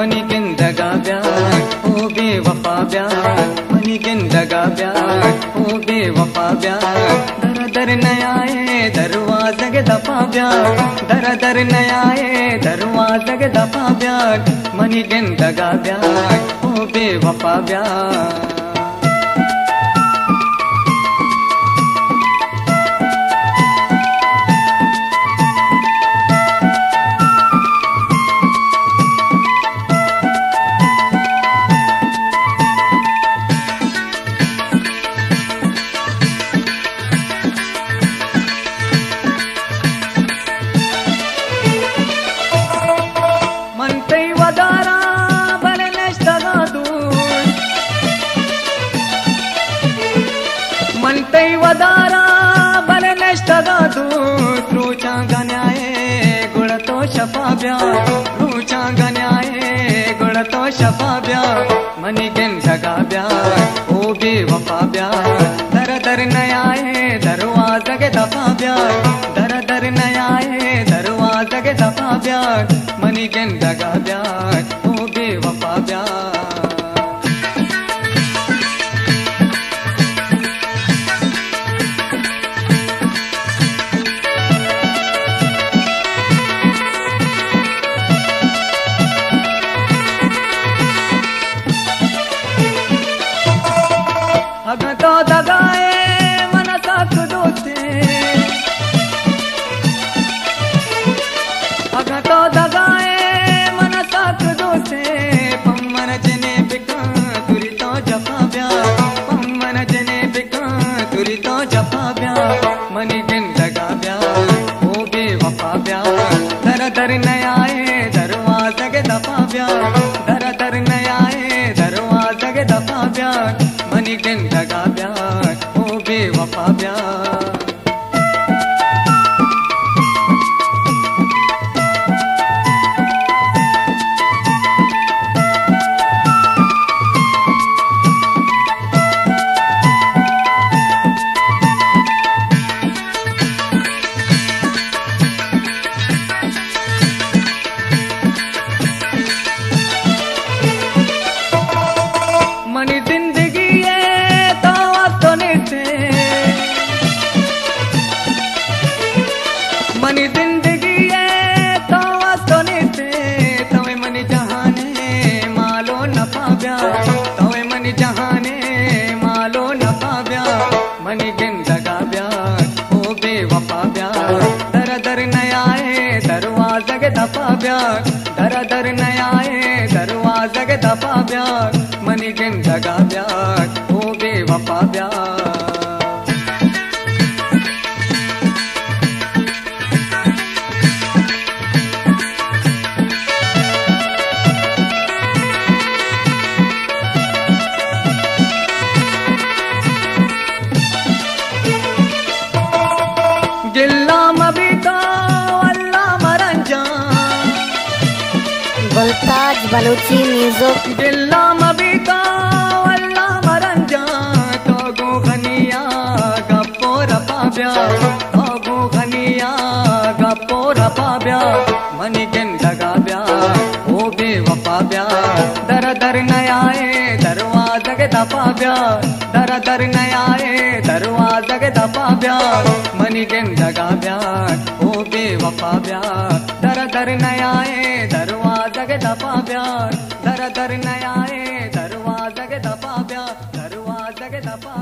money गिंदगा ब्याह ओ बेवफा ब्याह मनी गिंदगा ब्याह ओ बेवफा ब्याह दर दर नयाए दरवाज़ग दफा ब्याह दर दर नयाए दरवाज़ग दफा ब्याह मनी गिंदगा ब्याह ओ बेवफा ब्याह मनतई वदारा बल नष्टगा तू रूचा गण्याए गुण तो शफा ब्या रूचा गण्याए गुण तो शफा ब्या मनी गिंदगा ब्या ओ बेवफा ब्या दर दर नयाए दरवाज़ग दफा ब्या दर दर नयाए दरवाज़ग दफा ब्या मनी गिंदगा ब्या ओ बेवफा ब्या तो दगाए मन साख दोस्ते तो दगाए मन साख दोस्ते पम्मन जने बिका तुरी तो जफा ब्या पम्मन जने बिका तुरी तो जफा ब्या मनी गिंदगा ब्या ओ बेवफा ब्या दर दर नयाए दरवाज़ग दफा ब्या दर दर नयाए दरवाज़ग दफा ब्या मनी गिंदगा ब्या ओ बेवफा ब्या मनी जिंदगी मनी जिंदगी तो वास्तोने से तवे मनी जहाने मालो नफा ब्या तवे मनी जहाने मालो नफा ब्या मनी गिंदगा ब्या ओ बेवफा ब्या दर दर नयाए दरवाज़ग दफा ब्या दर दर नयाए दरवाज़ग दफा ब्या मनी गिंदगा ब्या ओ बेवफा ब्या गुलताज बलूची म्यूजिक दिल्ला मबिका वल्ला मरंजा तो गो घनिया गप्पो रपा ब्या तो गो घनिया गप्पो रपा ब्या मनी गिंदगा ब्या ओ बेवफा ब्या दर दर नयाए दरवाज़ग दफा ब्या दर दर नयाए दरवाज़ग दफा ब्या मनी गिंदगा ब्या ओ बेवफा ब्या दर दर नयाए दरवाज़ग दफा ब्या दर दर नयाए दरवाज़ग दफा ब्या दरवाज़ग दफा